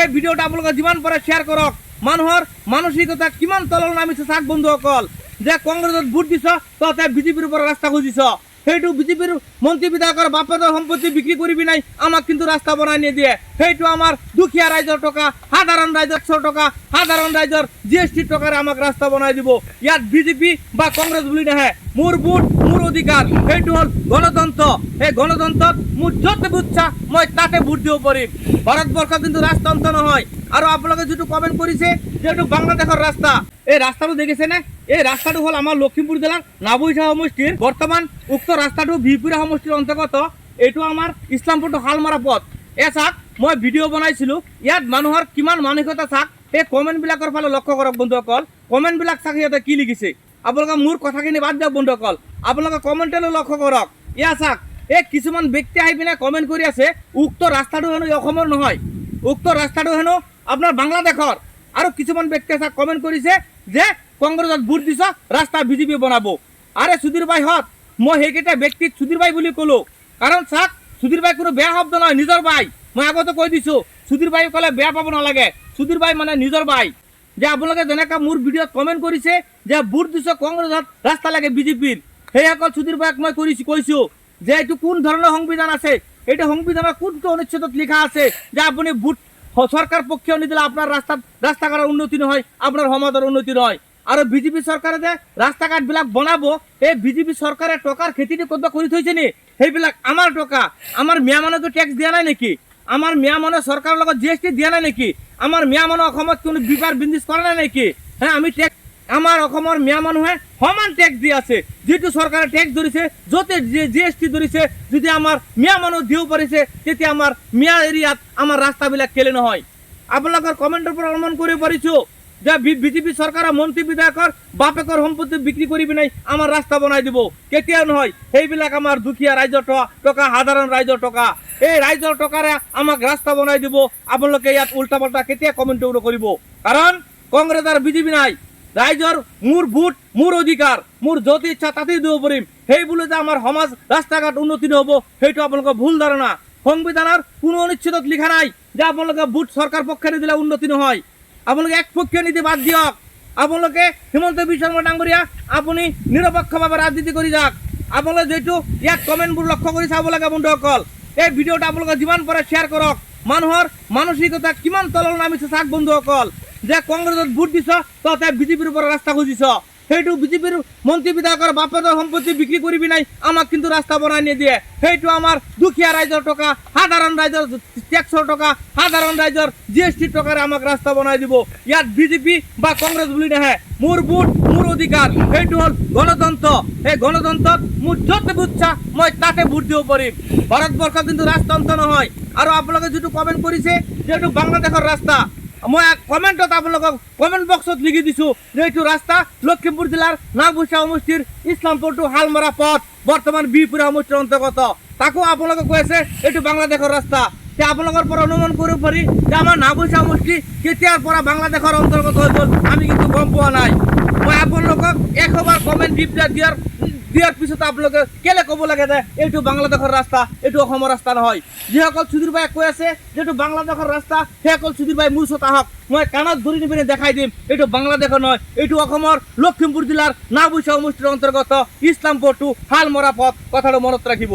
এই ভিডিওটা আপোনালোকে যিমান পাৰে শ্বেয়াৰ কৰক। মানুহৰ মানসিকতা কিমান তললৈ নামিছে চাওক বন্ধুসকল, যে কংগ্ৰেছত ভোট দিছ তহঁতে বিজেপিৰ পৰা ৰাস্তা খুজিছ, সেইটো বিজেপিৰ মন্ত্ৰী বিধায়কৰ বাপেৰ সম্পত্তি বিক্ৰী কৰিবি নাই, আমাক কিন্তু ৰাস্তা বনাই নিদিয়ে। সেইটো আমাৰ দুখীয়া ৰাইজৰ টকা, সাধাৰণ ৰাইজৰ টকা, সাধাৰণ ৰাইজৰ GST টকাৰে আমাক ৰাস্তা বনাই দিব। ইয়াত বিজেপি বা কংগ্ৰেছ বুলি নাহে, মোৰ ভোট মোৰ অধিকাৰ, সেইটো হ'ল গণতন্ত্ৰ। সেই গণতন্ত্ৰত মোৰ য'তে ভোট চা মই তাতে ভোট দিব পাৰিম। ভাৰতবৰ্ষ কিন্তু ৰাজতন্ত্ৰ নহয়। আৰু আপোনালোকে যিটো কমেণ্ট কৰিছে যে এইটো বাংলাদেশৰ ৰাস্তা, এই ৰাস্তাটো দেখিছেনে? এই ৰাস্তাটো হ'ল আমাৰ লখিমপুৰ জিলাৰ নাবৈচা সমষ্টিৰ। বৰ্তমান উক্ত ৰাস্তাটো বিহপুৰীয়া সমষ্টিৰ অন্তৰ্গত। এইটো আমাৰ ইছলামপুৰ টু শালমাৰা পথ। চাওক মই ভিডিঅ' বনাইছিলোঁ, ইয়াত মানুহৰ কিমান মানসিকতা চাওক। এই কমেণ্টবিলাকৰ ফালে লক্ষ্য কৰক বন্ধুসকল, কমেণ্টবিলাক চাওক সিহঁতে কি লিখিছে। আপোনালোকে মোৰ কথাখিনি বাদ দিয়ক বন্ধুসকল, আপোনালোকে কমেণ্টলৈ লক্ষ্য কৰক। চাওক এই কিছুমান ব্যক্তি আহি পিনে কমেণ্ট কৰি আছে উক্ত ৰাস্তাটো হেনো অসমৰ নহয়, উক্ত ৰাস্তাটো হেনো আপোনাৰ বাংলাদেশৰ। আৰু কিছুমান ব্যক্তিয়ে চাওক কমেণ্ট কৰিছে যে কংগ্ৰেছত ভোট দিছ ৰাস্তা বিজেপি বনাব। আৰে সুধীৰ ভাই হত, মই সেইকেইটা ব্যক্তিক সুধীৰ ভাই বুলি ক'লোঁ, কাৰণ চাওক সুধীৰ ভাই কোনো বেয়া শব্দ নহয়, নিজৰ ভাই। মই আগতে কৈ দিছোঁ সুধীৰ ভাই ক'লে বেয়া পাব নালাগে, সুধীৰ ভাই মানে নিজৰ ভাই। যে আপোনালোকে যেনেকৈ মোৰ ভিডিঅ'ত কমেণ্ট কৰিছে যে ভোট দিছ কংগ্ৰেছত ৰাস্তা লাগে বিজেপিৰ, সেইসকল সুধীৰ ভাইক মই কৈছোঁ যে এইটো কোন ধৰণৰ সংবিধান আছে, এইটো সংবিধানৰ কোনটো অনুচ্ছেদত লিখা আছে যে আপুনি ভোট সরকার পক্ষে নিদিলে আপনার রাস্তাঘাটের উন্নতি নহয়, আপনার সমাজের উন্নতি নহয়। আর বিজেপি সরকারে যে রাস্তাঘাটবিলাক বনাব, এই বিজেপি সরকারের টকার খেতিটো কত করে থৈছে নি, সেইবিলাক আমার টকা। আমার মিয়া মানুষকে টেক্স দিয়া নাই নেকি? আমার মিয়া মানুষ সরকারের লগত GST দিয়া নাই নেকি? আমার মিয়া মানুষ অসমত কোনো বিপার বিজনেস কৰা নাই নেকি? হ্যাঁ, আমি টেক্স, আমার অসমৰ মিয়া মানুহে সমান টেক্স দি আছে। যেটো সরকারে টেক্স ধরিছে, যতে GST ধরিছে, যদি আমার মিয়া মানুষ দিব পাৰিছে, তেতিয়া আমার মিয়া এরিয়াত আমার রাস্তাবিলাক কেলে নহয়? আপোনালোকৰ কমেন্টৰ পৰা অনুমান কৰিব পাৰিছো যে বিজেপি সরকার মন্ত্রী বিধায়কৰ বাপেকৰ সম্পত্তি বিক্রি কৰিবি নাই, আমার রাস্তা বনাই দিব। কেতিয়াও নহয়, সেইবিলাক আমার দুখীয়া রাইজৰ টকা, সাধারণ রাইজৰ টকা। এই রাইজৰ টকাৰে আমাক রাস্তা বনাই দিব। আপোনালোকে ইয়াত উল্টা পাল্টা কেতিয়া কমেন্ট কৰিব, কারণ কংগ্রেস আর বিজেপি নাই। রাইজর মোর ভোট মোর অধিকার, মোর যত ইচ্ছা তাতেই দিব পাৰিম। সেই বলে যে আমার সমাজ রাস্তাঘাট উন্নতি নহব, সেইটো আপোনালোকৰ ভুল ধাৰণা। সংবিধানৰ কোনো অনুচ্ছেদত লিখা নাই যে আপোনালোকে ভোট সরকার পক্ষে নিদিলে উন্নতি নহয়। আপোনালোকে এক পক্ষে নীতি বাদ দিয়ক। আপোনালোকে হিমন্ত বিশ্ব শৰ্মা ডাঙৰীয়া, আপুনি নিৰপেক্ষভাৱে ৰাজনীতি কৰি যাওক। আপোনালোকে যেটো ইয়াত কমেণ্টবোৰ লক্ষ্য কৰি চাব লাগে বন্ধুসকল। এই ভিডিঅ'টা আপোনালোকে যিমান পাৰে শ্বেয়াৰ কৰক। মানুহৰ মানসিকতা কিমান তললৈ নামিছে চাওক বন্ধুসকল, যে কংগ্ৰেছত ভোট দিছ তহঁতে বিজেপিৰ পৰা ৰাস্তা খুজিছ, সেইটো বিজেপিৰ মন্ত্ৰী বিধায়কৰ বাপেৰ সম্পত্তি বিক্ৰী কৰিবি নাই, আমাক কিন্তু ৰাস্তা বনাই নিদিয়ে। সেইটো আমাৰ দুখীয়া ৰাইজৰ টকা, সাধাৰণ ৰাইজৰ টেক্সৰ টকা, সাধাৰণ ৰাইজৰ GST টকাৰে আমাক ৰাস্তা বনাই দিব। ইয়াত বিজেপি বা কংগ্ৰেছ বুলি নাহে, মোৰ ভোট মোৰ অধিকাৰ, সেইটো হ'ল গণতন্ত্ৰ। সেই গণতন্ত্ৰত মোৰ য'তে ভোট চা মই তাতে ভোট দিব পাৰিম। ভাৰতবৰ্ষ কিন্তু ৰাজতন্ত্ৰ নহয়। আৰু আপোনালোকে যিটো কমেণ্ট কৰিছে যে এইটো বাংলাদেশৰ ৰাস্তা, মই কমেণ্টত আপোনালোকক কমেণ্ট বক্সত লিখি দিছোঁ যে এইটো ৰাস্তা লখিমপুৰ জিলাৰ নাওবৈচা সমষ্টিৰ ইছলামপুৰ টু শালমাৰা পথ, বৰ্তমান বিহপুৰীয়া সমষ্টিৰ অন্তৰ্গত। তাকো আপোনালোকে কৈ আছে এইটো বাংলাদেশৰ ৰাস্তা। এতিয়া আপোনালোকৰ পৰা অনুমান কৰিব পাৰি যে আমাৰ নাওবৈচা সমষ্টি কেতিয়াৰ পৰা বাংলাদেশৰ অন্তৰ্গত হৈ গ'ল, আমি কিন্তু গম পোৱা নাই। মই আপোনালোকক 100বাৰ কমেণ্ট দিয়াৰ পিছত আপোনালোকে কেলে ক'ব লাগে যে এইটো বাংলাদেশৰ ৰাস্তা, এইটো অসমৰ ৰাস্তা নহয়। যিসকল সুধীৰ ভাই কৈ আছে যে এইটো বাংলাদেশৰ ৰাস্তা, সেইসকল সুধীৰ ভাই মোৰ ওচৰত আহক, মই কাণত ধৰি নি পিনে দেখাই দিম এইটো বাংলাদেশৰ নহয়, এইটো অসমৰ লখিমপুৰ জিলাৰ নাওবৈচা সমষ্টিৰ অন্তৰ্গত ইছলামপুৰ টু শালমৰা পথ। কথাটো মনত ৰাখিব।